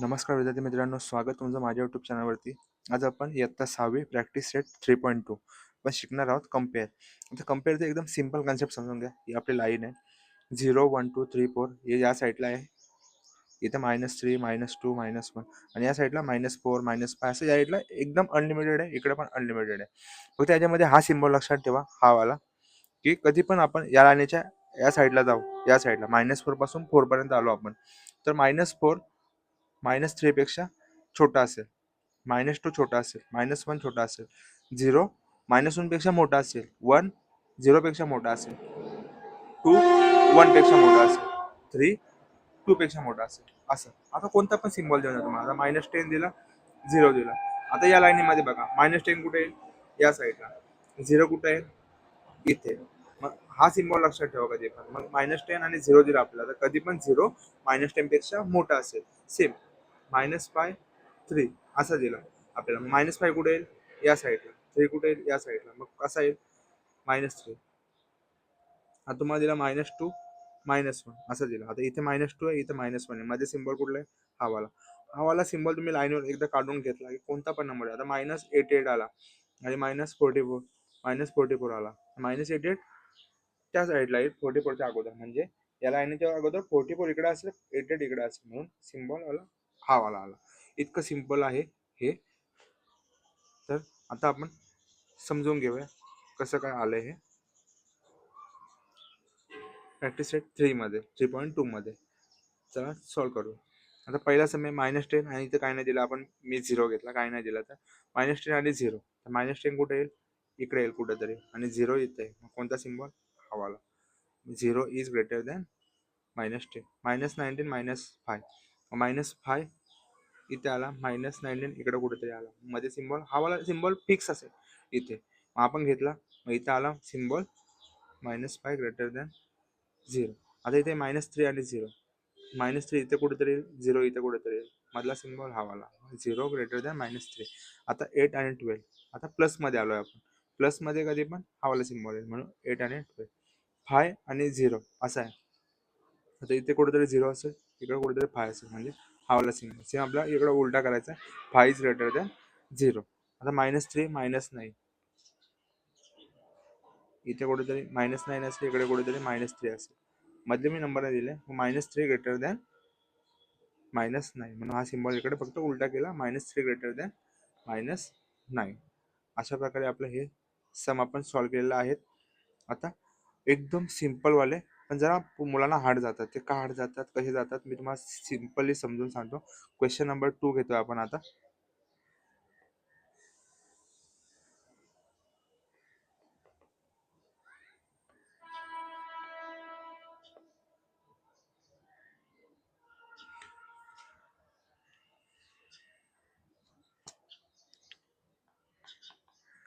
नमस्कार विद्यार्थी मित्रांनो, स्वागत तुमचं माझ्या यूट्यूब चॅनलवरती. आज आपण इयत्ता 6वी प्रॅक्टिस सेट 3.2 पण शिकणार आहोत कम्पेअर. आता कम्पेअरचं एकदम सिंपल कन्सेप्ट समजून घ्या. ही आपली लाईन आहे 0 1 2 3 4. हे या साईडला आहे, इथे -3 -2 -1 आणि या साईडला -4 -5 असं या साईडला एकदम अनलिमिटेड आहे. इकडे पण अनलिमिटेड आहे. फक्त याच्यामध्ये हा सिम्बॉल लक्षात ठेवा, हा वाला, की कधी पण आपण या लाईनीच्या या साईडला जाऊ, या साईडला -4 पासून 4 पर्यंत आलो आपण, तर -4 -3 पेक्षा छोटा असेल, -2 छोटा असेल, -1 छोटा असेल, 0 -1 पेक्षा मोठा असेल, 1 0 पेक्षा मोठा असेल, 2 1 पेक्षा मोठा असेल, 3 2 पेक्षा मोठा असेल, असं. आता कोणता पण सिम्बॉल देऊ तुम्हाला. आता -10 दिला, 0 दिला. आता या लाईनीमध्ये बघा, -10 कुठे आहे? या साईडला. 0 कुठे आहे? इथे. मग हा सिम्बॉल लक्षात ठेवा कधी पण. मग -10 आणि 0 दिला आपल्याला, तर कधी पण 0 -10 पेक्षा मोठा असेल. सेम -5 3 असा दिला आपल्याला. -5 कुठे येईल? या साईडला. 3 कुठे येईल? या साईडला. मग कसा येईल? -3. हा तुम्हाला दिला -2 -1 असं दिला. आता इथे -2 आहे, इथे -1 आहे. मध्ये सिम्बॉल कुठला आहे? हा वाला. हा वाला सिम्बॉल तुम्ही लाईनवर एकदा काढून घेतला की कोणता पण नंबर आहे. आता -88 आला आणि -44 -44 आला. -88 त्या साईडला येईल 44च्या अगोदर, म्हणजे या लाईनच्या अगोदर 44 इकडे असेल, 88 इकडे असेल, म्हणून सिम्बॉल आला हा वाला आला. इतकं सिम्पल आहे हे. तर आता आपण समजून घेऊया कसं काय आलंय हे प्रॅक्टिस सेट 3.2 मध्ये. चला सॉल्व करू. आता पहिला समय -10 आणि इथे काय नाही दिला आपण, मी 0 घेतला, काय नाही दिला, तर -10 आणि 0. तर -10 कुठे येईल? इकडे येईल कुठेतरी, आणि 0 इथे आहे. मग कोणता सिम्बॉल? हा वाला. 0 इज ग्रेटर दॅन -10. -19 -5 -5 इथे आला, -19 इकडे कुठेतरी आला. मध्ये सिम्बॉल हा वाला सिम्बॉल फिक्स असेल इथे, मग आपण घेतला. मग इथे आला सिम्बॉल -5 ग्रेटर दॅन 0. आता इथे -3 आणि 0. -3 इथे कुठेतरी येईल, 0 इथे कुठेतरी येईल. मधला सिम्बॉल हा वाला, 0 ग्रेटर दॅन -3. आता 8 आणि 12. आता प्लसमध्ये आलोय आपण. प्लसमध्ये कधी पण हा वाला सिम्बॉल येईल, म्हणून 8 आणि 12. 5 आणि 0 असं आहे. आता इथे कुठेतरी 0 असेल, इकडे कुठेतरी 5 असेल, म्हणजे हा वाला सिम्बॉल. सेम आपला इकडे उलटा करायचा आहे. 5 इज ग्रेटर दॅन 0. आता -3 -9 इथे कुठेतरी -9 असेल, इकडे कुठेतरी -3 असेल. मधले मी नंबर दिले. -3 ग्रेटर दॅन -9, म्हणून हा सिम्बॉल इकडे फक्त उलटा केला. -3 ग्रेटर दॅन -9. अशा प्रकारे आपलं हे सम आपण सॉल्व्ह केलेलं आहे. आता एकदम सिम्पल वाले, पण जरा मुलांना हार्ड जातात. ते का हार्ड जातात, कसे जातात, मी तुम्हाला सिम्पली समजून सांगतो. क्वेश्चन नंबर 2 घेतोय आपण आता.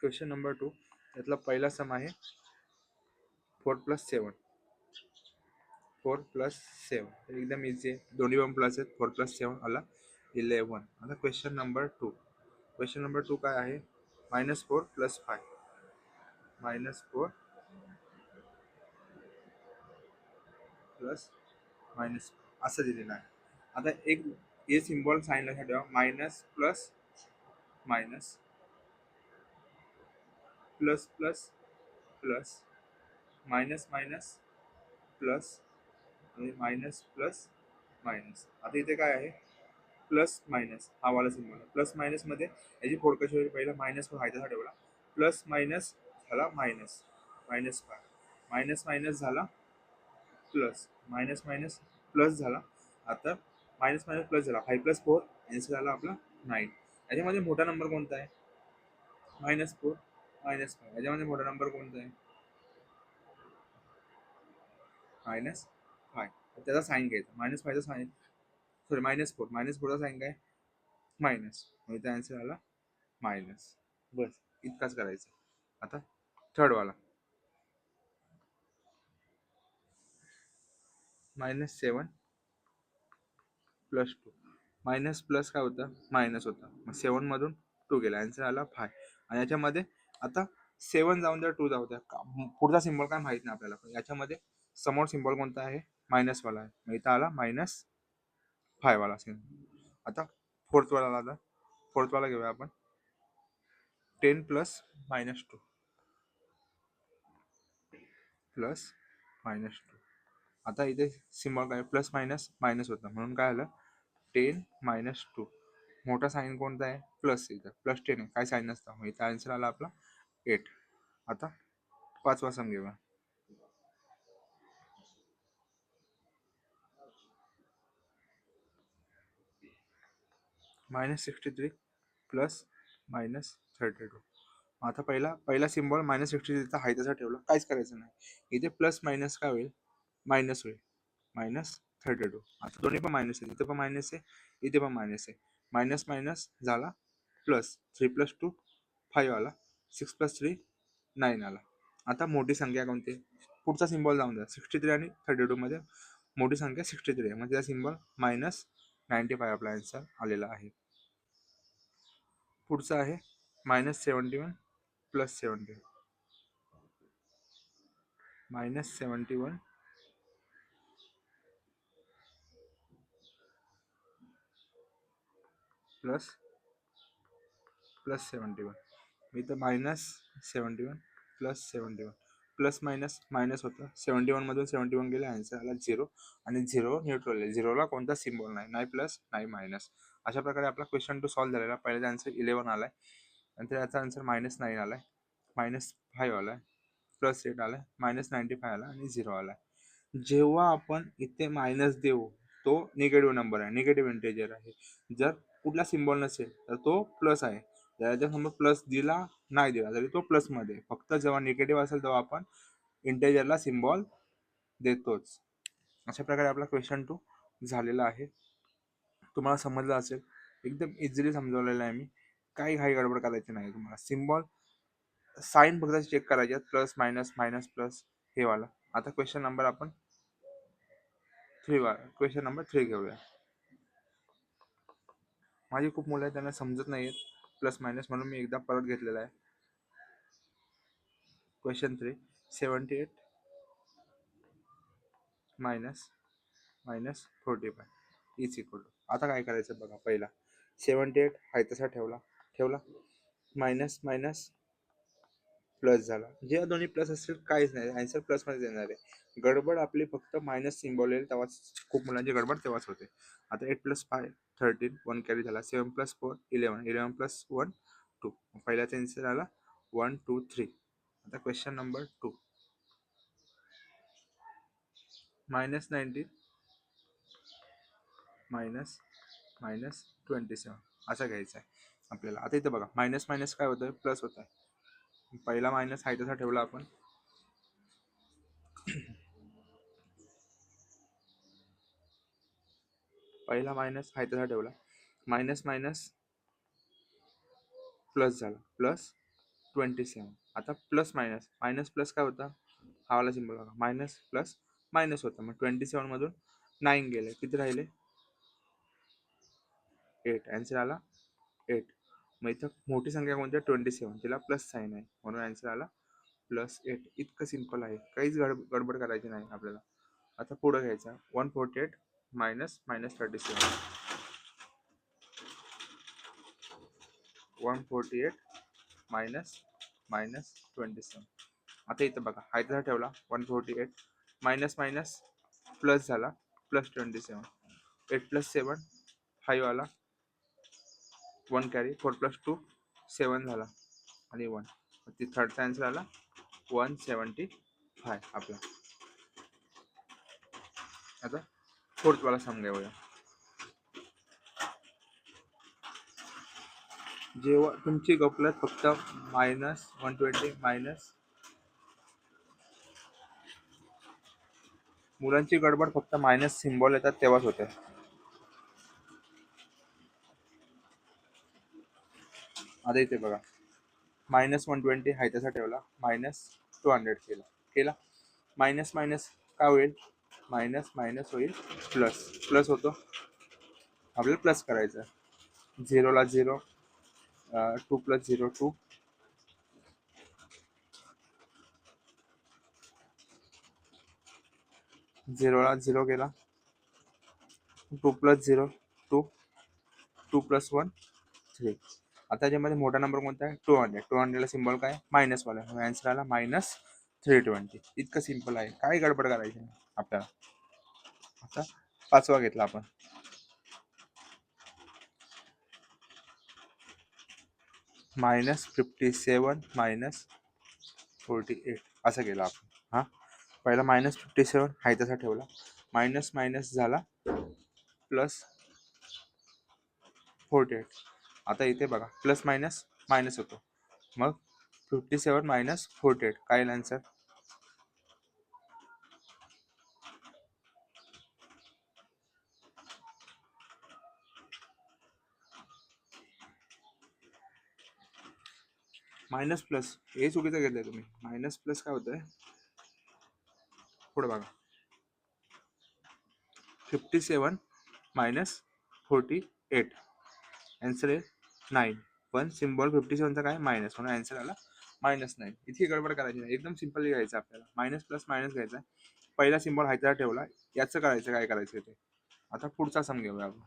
क्वेश्चन नंबर 2 यातला पहिला सम आहे 4 + 7. 4 + 7 एकदम इझी आहे, दोन्ही पण प्लस आहेत. 4 + 7 आला 11. आता क्वेश्चन नंबर 2. क्वेश्चन नंबर 2 काय आहे? -4 + 5. -4 + असं दिलेलं आहे. आता एक हे सिम्बॉल साइन लक्षात ठेवा. Minus plus minus, plus plus plus, minus minus plus, आणि मायनस प्लस मायनस. आता इथे काय आहे? प्लस मायनस हा वाला सिम्बॉल. प्लस मायनस मध्ये याची फोड कशी होईल? पहिला मायनस व्हायचा ठेवला, प्लस मायनस झाला मायनस, -5 मायनस मायनस झाला प्लस, मायनस मायनस प्लस झाला. आता मायनस मायनस प्लस झाला, 5 + 4 आन्सर झाला आपला 9. याच्यामध्ये मोठा नंबर कोणता आहे? -4 -5. याच्यामध्ये मोठा नंबर कोणता आहे? -5. त्याचा साईन घ्यायचा. -5चा साईन, सॉरी -4. -4चा साईन काय? मायनस. मग इथे आन्सर आला मायनस. बस इतकाच करायचा. आता थर्ड वाला -7 + 2. मायनस प्लस काय होतं? मायनस होता. मग 7 मधून 2 गेला, आन्सर आला 5. आणि याच्यामध्ये आता 7 जाऊन द्या, 2 जाऊ द्या, पुढचा सिम्बॉल काय माहित नाही आपल्याला. पण याच्यामध्ये समोर सिम्बॉल कोणता आहे? मायनस वाला आहे. मग इथं आला -5 वाला सिम्बॉल. आता फोर्थवाला घेऊया आपण. 10 प्लस -2 प्लस -2. आता इथे सिम्बॉल काय प्लस मायनस मायनस होता म्हणून काय आलं 10 -2. मोठा साईन कोणता आहे प्लस, इथं प्लस 10 आहे, काय साईन नसतं, मग इथं आन्सर आला आपला 8. आता 5वा सम घेऊया. -63 प्लस -32. आता पहिला सिम्बॉल -63 आहे तसा ठेवला, काहीच करायचं नाही. इथे प्लस मायनस काय होईल मायनस होईल, -32. आता दोन्ही पण मायनस आहे, इथे पण मायनस आहे, इथे पण मायनस आहे. मायनस मायनस झाला प्लस. 3 + 2 5 आला, 6 + 3 9 आला. आता मोठी संख्या कोणती, पुढचा सिम्बॉल जाऊन द्या. 63 आणि 32 मध्ये मोठी संख्या 63 आहे, म्हणजे सिम्बॉल -95 आपला आन्सर आलेला आहे. पुढचा आहे -71 प्लस 71. -71 प्लस -71. मी तर -71 प्लस 71 प्लस मायनस मायनस होतं. 71 मधून 71 गेले, आन्सर आला 0. आणि 0 न्यूट्रल आहे, 0ला कोणता सिम्बॉल नाही, नाही प्लस नाही मायनस. अशा प्रकारे आपला क्वेश्चन 2 सॉल्व्ह झालेला. पहिल्याचा आन्सर 11 आलाय, नंतर याचा आन्सर -9 आलाय, -5 आलाय, +8 आलाय, -95 आला आणि 0 आलाय. जेव्हा आपण इथे मायनस देऊ तो निगेटिव्ह नंबर आहे, निगेटिव्ह इंटेजर आहे. जर कुठला सिम्बॉल नसेल तर तो प्लस आहे. त्याच्या समोर प्लस दिला नाही दिला तरी तो प्लस मध्ये. फक्त जेव्हा निगेटिव्ह असेल तेव्हा आपण इंटेजरला सिम्बॉल देतोच. अशा प्रकारे आपला क्वेश्चन 2 झालेला आहे. तुम्हाला समजलं असेल, एकदम इझिली समजवलेलं आहे मी. काही घाई गडबड करायची नाही तुम्हाला. सिम्बॉल साईन फक्त चेक करायचे, प्लस मायनस मायनस प्लस हे वाला. आता क्वेश्चन नंबर 3 घेऊया. माझी खूप मुलं आहेत, त्यांना समजत नाहीत प्लस मायनस, म्हणून मी एकदा परत घेतलेला आहे. Question 3, 78 -45 is equal to. आता काय करायचं बघा. पहिला 78 आहे तसा ठेवला, मायनस मायनस प्लस झाला. जेव्हा दोन्ही प्लस असतील काहीच नाही, आन्सर प्लस मध्ये देणार आहे. गडबड आपली फक्त मायनस सिम्बॉल येईल तेव्हाच, खूप मुलांची गडबड तेव्हाच होते. आता 8 + 5 13, 1 कॅरी झाला. 7 + 4 11, 11 + 1 2. पहिल्याचा आन्सर आला 1 2 3. आता क्वेश्चन नंबर 2, -19 -27 असा घ्यायचा आहे आपल्याला. आता इथे बघा, मायनस मायनस काय होतं प्लस होत आहे. पहिला मायनस आहे तसा ठेवला आपण. पहिला मायनस आहे तसा ठेवला, मायनस मायनस प्लस झाला, +27. आता प्लस मायनस मायनस प्लस काय होता, हा वाला सिम्बॉल बघा, मायनस प्लस मायनस होता. मग 27 मधून 9 गेले, किती राहिले 8. आन्सर आला 8. मग इथं मोठी संख्या कोणती आहे 27, तिला प्लस साईन आहे म्हणून आन्सर आला +8. इतकं सिम्पल आहे, काहीच गडबड करायची नाही आपल्याला. आता पुढं घ्यायचा 148 -37. 148 -27. आता इथं बघा, हा इथं ठेवला 148, मायनस मायनस प्लस झाला, +27. 8 + 7 5 आला, 1 कॅरी. 4 + 2 7 झाला आणि 1. ती थर्डचा आन्सर आला 175 आपला. आता फोर्थवाला सम घेऊया. जेव्हा तुमची गपलत फक्त -120 मायनस, मुलांची गडबड फक्त मायनस सिम्बॉल येतात तेव्हाच होते. आता इथे बघा, -120 आहे तसा ठेवला, -200 केला. मायनस मायनस काय होईल, मायनस मायनस होईल प्लस. प्लस होतो, आपल्याला प्लस करायचं. 0ला 0, 2 + 0 2, 0ला 0 गेला, 2 + 0 2, 2 + 1 3. आता याच्यामध्ये मोठा नंबर कोणता आहे? 200. 200ला सिम्बॉल काय? मायनसवाला. मग आन्सर आला -320. इतकं सिम्पल आहे, काय गडबड करायची नाही आपल्याला. आता 5वा घेतला आपण. -57 -48 असं केलं आपण. हां, पहिला -57 आहे तसा ठेवला, मायनस मायनस झाला +48. आता इथे बघा प्लस मायनस मायनस होतो, मग 57 - 48 काय येईल आन्सर? मायनस प्लस हे चुकीचं घेतलंय तुम्ही. मायनस प्लस काय होतंय? पुढे बघा, 57 - 48 आन्सर आहे 9. पण सिम्बॉल 57चा काय? मायनस, म्हणून आन्सर आला -9. इतकी गडबड करायची नाही, एकदम सिम्पल घ्यायचं आपल्याला. मायनस प्लस मायनस घ्यायचा, पहिला सिम्बॉल हायचा ठेवला, याचं करायचं काय करायचं ते. आता पुढचा सम घेऊया आपण.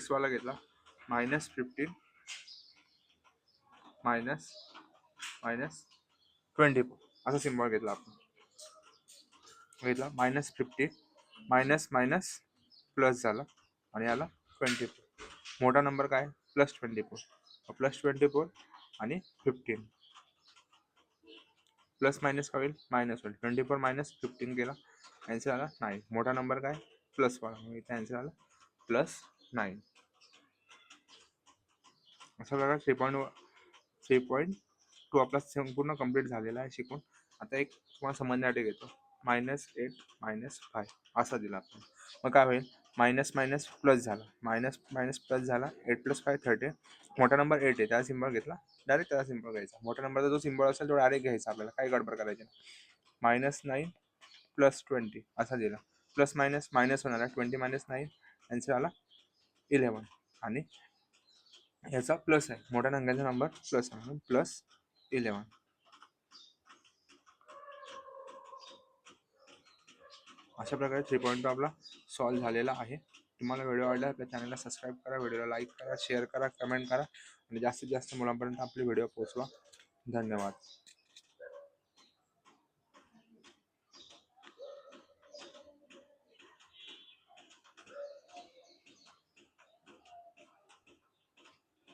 वाला घेतला, -15 -24 असा सिम्बॉल घेतला आपण. घेतला -50 मायनस मायनस प्लस झाला आणि याला 24. मोठा नंबर काय? +24. +24 आणि 15 प्लस मायनस काय होईल? मायनस होईल. 24 - 15 केला, आन्सर आला 9. मोठा नंबर काय? प्लसवाला, मग इथे आन्सर आला +9. अशा प्रकारे 3.2 आपला संपूर्ण कंप्लीट झालेला आहे शिकून. आता एक तुम्हाला समजण्यासाठी घेतो, -8 - 5 असा दिला आपण. मग काय होईल? मायनस मायनस प्लस झाला, मायनस मायनस प्लस झाला, 8 + 5 13. मोठा नंबर 8 आहे, त्याचा सिम्बॉल घेतला, डायरेक्ट त्याचा सिम्बॉल घ्यायचा. मोठ्या नंबरचा जो सिम्बॉल असेल तो डायरेक्ट घ्यायचा आपल्याला, काही गडबड करायची नाही. -9 + 20 असा दिला, प्लस मायनस मायनस होणार आहे, 20 - 9 आन्सर आला 11. आणि याचा प्लस आहे, मोठ्या अंकाचा नंबर प्लस आहे म्हणून +11. अशा प्रकारे 3.2 आपला सॉल्व्ह झालेला आहे. तुम्हाला व्हिडिओ आवडला तर चॅनलला सबस्क्राईब करा, व्हिडिओला लाईक करा, शेअर करा, कमेंट करा आणि जास्तीत जास्त मुलांपर्यंत आपले व्हिडिओ पोहोचवा. धन्यवाद.